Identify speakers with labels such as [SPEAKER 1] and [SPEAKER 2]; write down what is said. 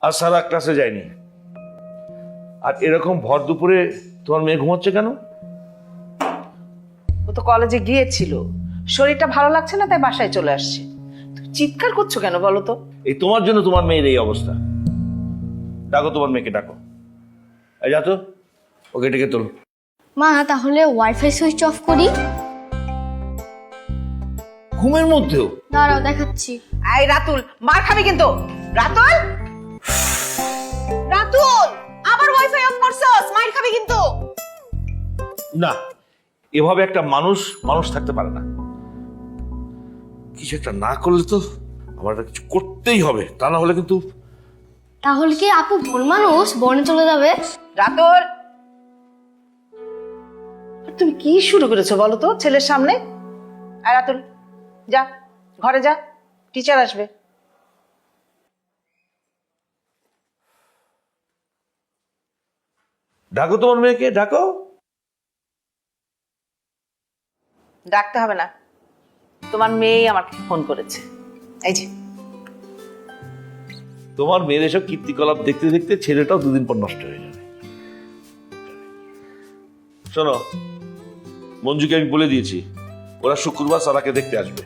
[SPEAKER 1] আর সারা ক্লাসে যায়নি। আর এরকম ভর দুপুরে তোমার মেয়ে ঘুমাচ্ছে কেন?
[SPEAKER 2] ও তো কলেজে গিয়েছিল, শরীরটা ভালো লাগছে না তাই বাসায় চলে আসছে। তুমি চিৎকার করছো কেন বলো তো?
[SPEAKER 1] এই তোমার জন্য তোমার মেয়ের এই অবস্থা। ডাকো তোমার মেয়েকে, ডাকো। এই যা তো, ওকে ডেকে তোল।
[SPEAKER 3] মা তাহলে ওয়াইফাই সুইচ অফ করি।
[SPEAKER 1] ঘুমের মধ্যেও?
[SPEAKER 3] দাঁড়াও দেখাচ্ছি।
[SPEAKER 2] এই রাতুল, মার খাবি কিন্তু। রাতুল, রাতুল, আবার ওয়াইফাই অফ করছস, মার খাবি কিন্তু।
[SPEAKER 1] না, এভাবে একটা মানুষ থাকতে পারে না। কিছু একটা না করলে তো আমার একটা কিছু করতেই হবে, তা না হলে কিন্তু।
[SPEAKER 3] তাহলে কি আপু ভুল মানুষ বনে চলে যাবে?
[SPEAKER 2] রাতুল, তুমি কি শুরু করেছো বলো তো ছেলের সামনে? এই রাতুল, যা ঘরে যা, টিচার আসবে।
[SPEAKER 1] ডাকো তোমার মেয়েকে, ডাকো।
[SPEAKER 2] ডাকতে হবে না, তোমার মেয়েই আমাকে ফোন করেছে। এই যে
[SPEAKER 1] তোমার মেয়ের এসব কীর্তিকলাপ দেখতে দেখতে ছেলেটাও দুদিন পর নষ্ট হয়ে যাবে। শোনো, মঞ্জুকে আমি বলে দিয়েছি ওরা শুক্রবার সারাকে দেখতে আসবে।